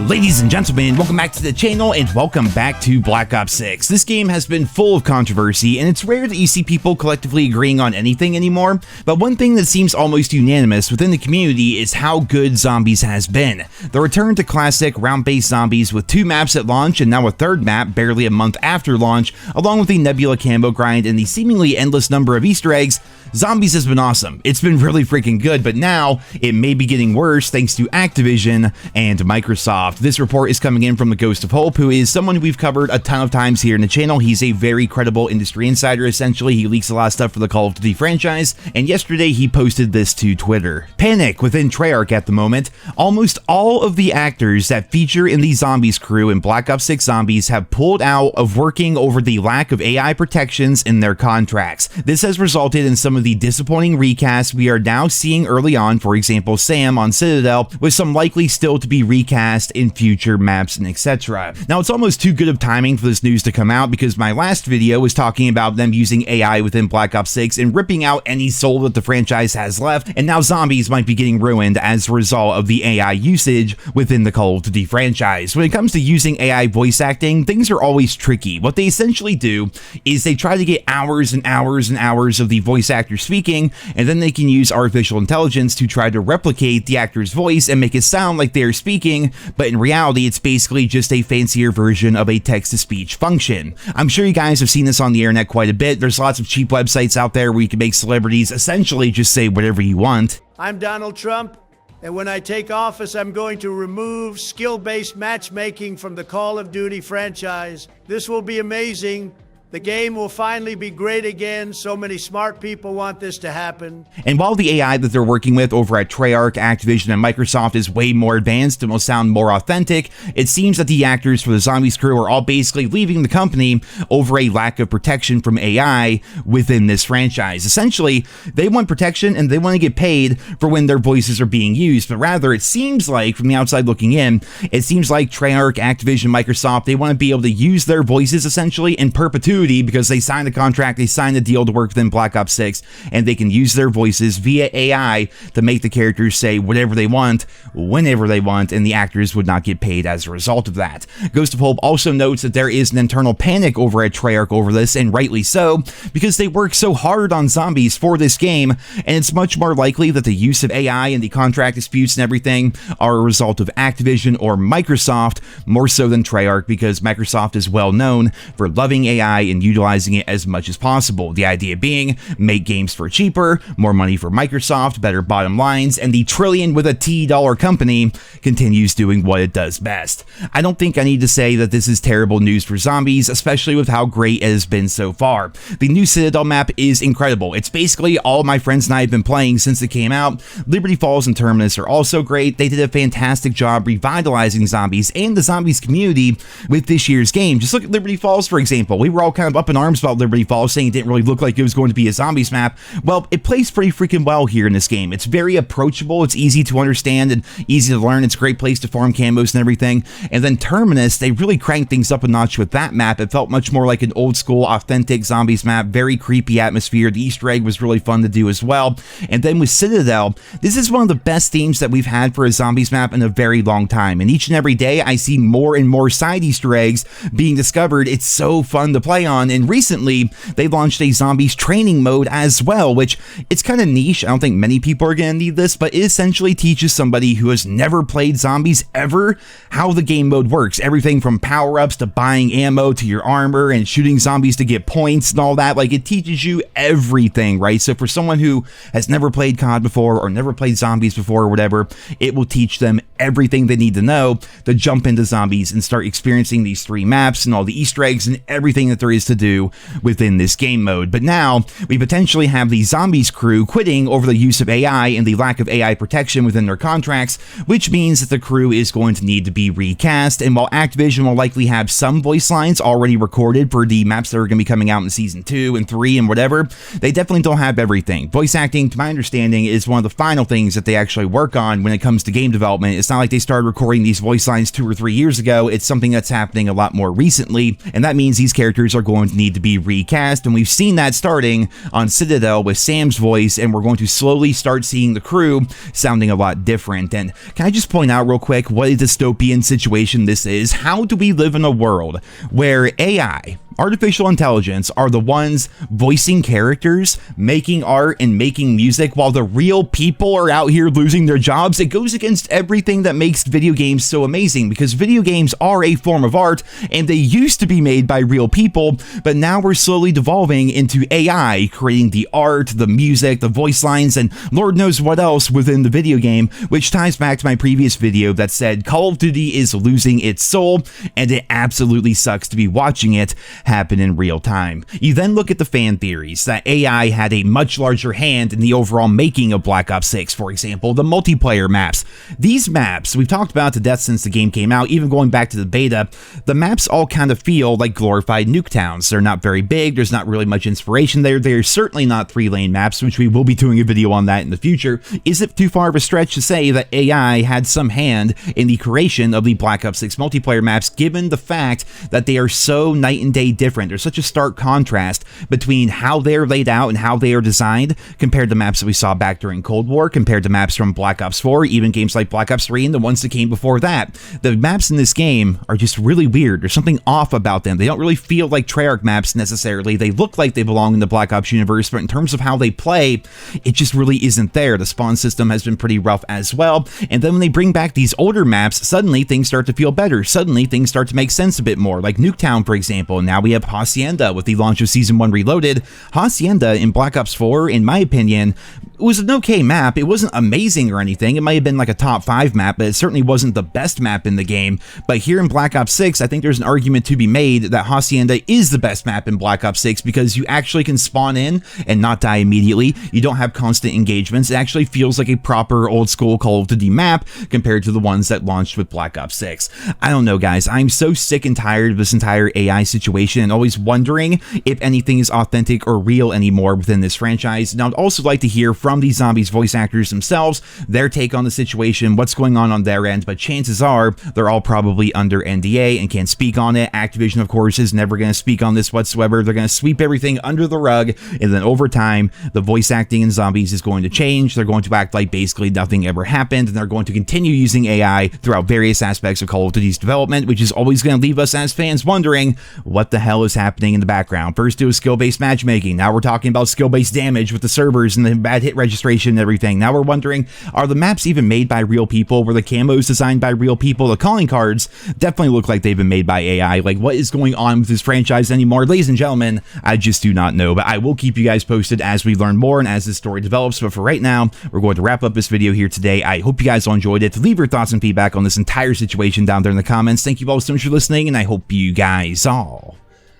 Ladies and gentlemen, welcome back to the channel and welcome back to Black Ops 6. This game has been full of controversy and it's rare that you see people collectively agreeing on anything anymore, but one thing that seems almost unanimous within the community is how good Zombies has been. The return to classic round-based zombies with 2 maps at launch and now a 3rd map barely a month after launch, along with the Nebula camo grind and the seemingly endless number of Easter eggs, Zombies has been awesome. It's been really freaking good, but now it may be getting worse thanks to Activision and Microsoft. This report is coming in from the Ghost of Hope, who is someone we've covered a ton of times here in the channel. He's a very credible industry insider, essentially. He leaks a lot of stuff for the Call of Duty franchise, and yesterday he posted this to Twitter. Panic within Treyarch at the moment. Almost all of the actors that feature in the Zombies crew in Black Ops 6 Zombies have pulled out of working over the lack of AI protections in their contracts. This has resulted in some of the disappointing recasts we are now seeing early on, for example Sam on Citadel, with some likely still to be recast in future maps and etc. Now it's almost too good of timing for this news to come out because my last video was talking about them using AI within Black Ops 6 and ripping out any soul that the franchise has left, and now Zombies might be getting ruined as a result of the AI usage within the Call of Duty franchise. When it comes to using AI voice acting, things are always tricky. What they essentially do is they try to get hours and hours and hours of the voice actor speaking, and then they can use artificial intelligence to try to replicate the actor's voice and make it sound like they're speaking, but in reality it's basically just a fancier version of a text-to-speech function. I'm sure you guys have seen this on the internet quite a bit. There's lots of cheap websites out there where you can make celebrities essentially just say whatever you want. I'm Donald Trump, and when I take office, I'm going to remove skill-based matchmaking from the Call of Duty franchise. This will be amazing. The game will finally be great again. So many smart people want this to happen. And while the AI that they're working with over at Treyarch, Activision, and Microsoft is way more advanced and will sound more authentic, it seems that the actors for the Zombies crew are all basically leaving the company over a lack of protection from AI within this franchise. Essentially, they want protection and they want to get paid for when their voices are being used, but rather it seems like, from the outside looking in, it seems like Treyarch, Activision, Microsoft, they want to be able to use their voices essentially in perpetuity because they signed a contract, they signed a deal to work within Black Ops 6, and they can use their voices via AI to make the characters say whatever they want, whenever they want, and the actors would not get paid as a result of that. Ghost of Hope also notes that there is an internal panic over at Treyarch over this, and rightly so, because they work so hard on Zombies for this game, and it's much more likely that the use of AI and the contract disputes and everything are a result of Activision or Microsoft, more so than Treyarch, because Microsoft is well known for loving AI and utilizing it as much as possible. The idea being, make games for cheaper, more money for Microsoft, better bottom lines, and the trillion with a T dollar company continues doing what it does best. I don't think I need to say that this is terrible news for Zombies, especially with how great it has been so far. The new Citadel map is incredible. It's basically all my friends and I have been playing since it came out. Liberty Falls and Terminus are also great. They did a fantastic job revitalizing Zombies and the Zombies community with this year's game. Just look at Liberty Falls, for example. We were all kind of up in arms about Liberty Falls, saying it didn't really look like it was going to be a Zombies map. Well, it plays pretty freaking well here in this game. It's very approachable, it's easy to understand and easy to learn. It's a great place to farm camos and everything. And then Terminus, they really cranked things up a notch with that map. It felt much more like an old school, authentic Zombies map, very creepy atmosphere. The Easter egg was really fun to do as well. And then with Citadel, this is one of the best themes that we've had for a Zombies map in a very long time. And each and every day, I see more and more side Easter eggs being discovered. It's so fun to play on. And recently, they launched a Zombies training mode as well, which it's kind of niche. I don't think many people are going to need this, but it essentially teaches somebody who has never played Zombies ever how the game mode works. Everything from power-ups to buying ammo to your armor and shooting zombies to get points and all that. Like, it teaches you everything, right? So for someone who has never played COD before or never played Zombies before or whatever, it will teach them everything they need to know to jump into Zombies and start experiencing these 3 maps and all the Easter eggs and everything that there is to do within this game mode. But now we potentially have the Zombies crew quitting over the use of AI and the lack of AI protection within their contracts, which means that the crew is going to need to be recast. And while Activision will likely have some voice lines already recorded for the maps that are going to be coming out in season 2 and 3 and whatever, they definitely don't have everything. Voice acting, to my understanding, is one of the final things that they actually work on when it comes to game development. It's not like they started recording these voice lines 2 or 3 years ago. It's something that's happening a lot more recently, and that means these characters are going to need to be recast, and we've seen that starting on Citadel with Sam's voice, and we're going to slowly start seeing the crew sounding a lot different. And can I just point out real quick what a dystopian situation this is? How do we live in a world where AI, artificial intelligence, are the ones voicing characters, making art, and making music while the real people are out here losing their jobs? It goes against everything that makes video games so amazing, because video games are a form of art, and they used to be made by real people, but now we're slowly devolving into AI creating the art, the music, the voice lines, and Lord knows what else within the video game, which ties back to my previous video that said Call of Duty is losing its soul, and it absolutely sucks to be watching it happen in real time. You then look at the fan theories that AI had a much larger hand in the overall making of Black Ops 6, for example, the multiplayer maps. These maps, we've talked about to death since the game came out, even going back to the beta, the maps all kind of feel like glorified nuke towns. They're not very big, there's not really much inspiration there, they're certainly not 3-lane maps, which we will be doing a video on that in the future. Is it too far of a stretch to say that AI had some hand in the creation of the Black Ops 6 multiplayer maps, given the fact that they are so night and day different? There's such a stark contrast between how they're laid out and how they are designed compared to maps that we saw back during Cold War, compared to maps from Black Ops 4, even games like Black Ops 3 and the ones that came before that. The maps in this game are just really weird. There's something off about them. They don't really feel like Treyarch maps necessarily. They look like they belong in the Black Ops universe, but in terms of how they play, it just really isn't there. The spawn system has been pretty rough as well, and then when they bring back these older maps, suddenly things start to feel better. Suddenly things start to make sense a bit more, like Nuketown, for example. Now we have Hacienda with the launch of Season 1 Reloaded. Hacienda in Black Ops 4, in my opinion, it was an okay map. It wasn't amazing or anything. It might have been like a top 5 map, but it certainly wasn't the best map in the game. But here in Black Ops 6, I think there's an argument to be made that Hacienda is the best map in Black Ops 6, because you actually can spawn in and not die immediately. You don't have constant engagements. It actually feels like a proper old school Call of Duty map compared to the ones that launched with Black Ops 6. I don't know, guys. I'm so sick and tired of this entire AI situation and always wondering if anything is authentic or real anymore within this franchise. And I'd also like to hear from these zombies voice actors themselves, their take on the situation, what's going on their end, but chances are they're all probably under NDA and can't speak on it. Activision, of course, is never going to speak on this whatsoever. They're going to sweep everything under the rug, and then over time, the voice acting in zombies is going to change. They're going to act like basically nothing ever happened, and they're going to continue using AI throughout various aspects of Call of Duty's development, which is always going to leave us as fans wondering what the hell is happening in the background. First it was skill-based matchmaking, now we're talking about skill-based damage with the servers and the bad hit registration and everything. Now we're wondering, are the maps even made by real people? Were the camos designed by real people? The calling cards definitely look like they've been made by AI. Like, what is going on with this franchise anymore? Ladies and gentlemen, I just do not know, but I will keep you guys posted as we learn more and as this story develops. But for right now, we're going to wrap up this video here today. I hope you guys all enjoyed it. Leave your thoughts and feedback on this entire situation down there in the comments. Thank you all so much for listening, and I hope you guys all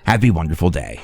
have a wonderful day.